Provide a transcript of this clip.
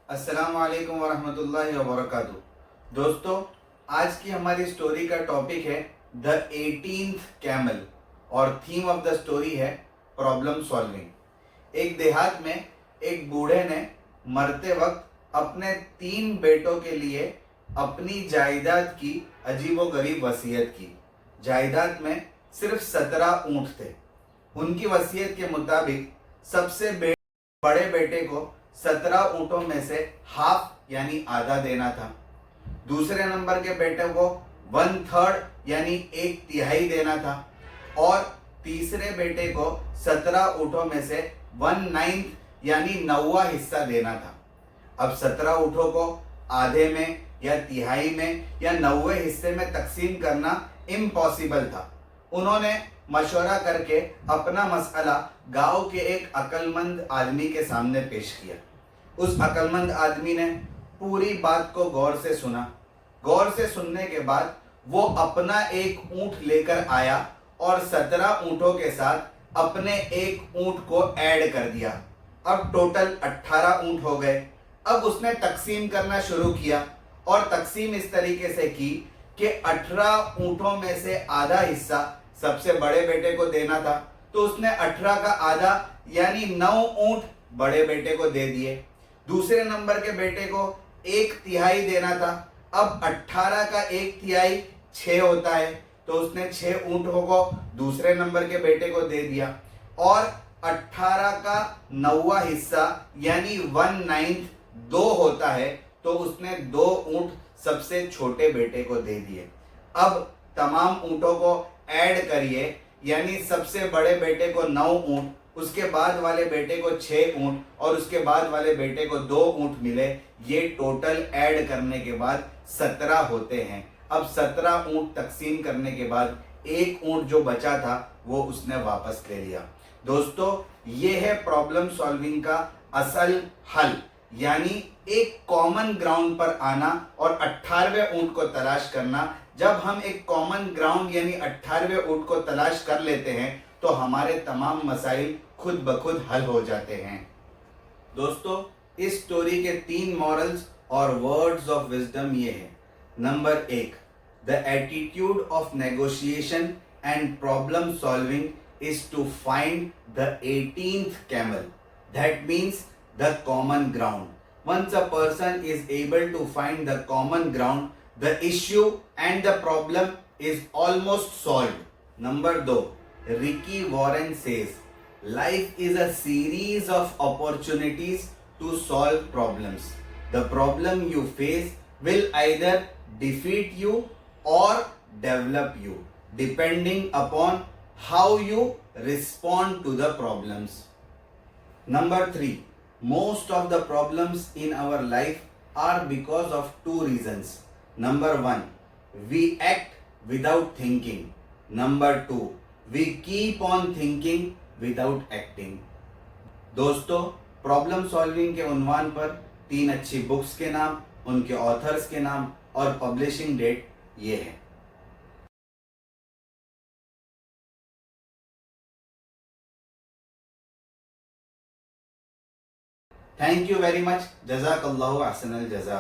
अस्सलाम वालेकुम वरहमतुल्लाहि वबरकातुहू। दोस्तों, आज की हमारी स्टोरी का टॉपिक है द 18th कैमल और थीम ऑफ द स्टोरी है प्रॉब्लम सॉल्विंग। एक देहात में एक बूढ़े ने मरते वक्त अपने 3 बेटों के लिए अपनी जायदाद की अजीबोगरीब वसीयत की। जायदाद में सिर्फ 17 ऊँट थे। उनकी वसीयत के मुताबिक सबसे बड़े बेटे को 17 ऊँटों में से हाफ यानी आधा देना था। दूसरे नंबर के बेटे को 1/3 यानी 1/3 देना था और तीसरे बेटे को 17 ऊँटों में से 1/9 यानी 9वां हिस्सा देना था। अब 17 ऊँटों को आधे में या तिहाई में या 9वें हिस्से में तकसीम करना इम्पॉसिबल था। उन्होंने मशवरा करके अपना मसला गांव के एक अक्लमंद आदमी के सामने पेश किया। उस अक्लमंद आदमी ने पूरी बात को गौर से सुना। गौर से सुनने के बाद वो अपना एक ऊँट लेकर आया और 17 ऊँटों के साथ अपने एक ऊँट को ऐड कर दिया। अब टोटल 18 ऊँट हो गए। अब उसने तकसीम करना शुरू किया और तकसीम इस तरीके से की कि 18 ऊँटों में से आधा हिस्सा सबसे बड़े बेटे को देना था, तो उसने 18 का आधा यानी 9 ऊँट बड़े बेटे को दे दिए। दूसरे नंबर के बेटे को 1/3 देना था। अब 18 का 1/3 6 होता है, तो उसने 6 ऊँटों को दूसरे नंबर के बेटे को दे दिया और 18 का 9वां हिस्सा यानी 1/9 2 होता है, तो उसने 2 ऊँट सबसे छोटे बेटे को दे दिए। अब तमाम ऊँटों को ऐड करिए, यानी सबसे बड़े बेटे को 9 ऊँट, उसके बाद वाले बेटे को 6 ऊँट और उसके बाद वाले बेटे को 2 ऊँट मिले। ये टोटल ऐड करने के बाद 17 होते हैं। अब 17 ऊँट तकसीम करने के बाद एक ऊँट जो बचा था वो उसने वापस ले लिया। दोस्तों, ये है प्रॉब्लम सॉल्विंग का असल हल, यानी एक कॉमन ग्राउंड पर आना और 18वें ऊँट को तलाश करना। जब हम एक कॉमन ग्राउंड यानी 18वें ऊँट को तलाश कर लेते हैं तो हमारे तमाम मसाइल खुद ब खुद हल हो जाते हैं। दोस्तों, इस स्टोरी के 3 मॉरल्स और वर्ड्स ऑफ विजडम ये है। Number 1, the attitude of negotiation and problem solving is to find the 18th camel, that means the common ground. Once a person is able to find the common ground, the issue and the problem is almost solved. Number 2, Ricky Warren says, life is a series of opportunities to solve problems. The problem you face will either defeat you or develop you, depending upon how you respond to the problems. Number 3, most of the problems in our life are because of 2 reasons. Number 1, we act without thinking. Number 2, we keep on thinking without acting. दोस्तों, problem solving के उन्वान पर 3 अच्छी books के नाम, उनके authors के नाम और पब्लिशिंग डेट ये है। Thank you very much. जज़ाकल्लाहु अहसनल जज़ा।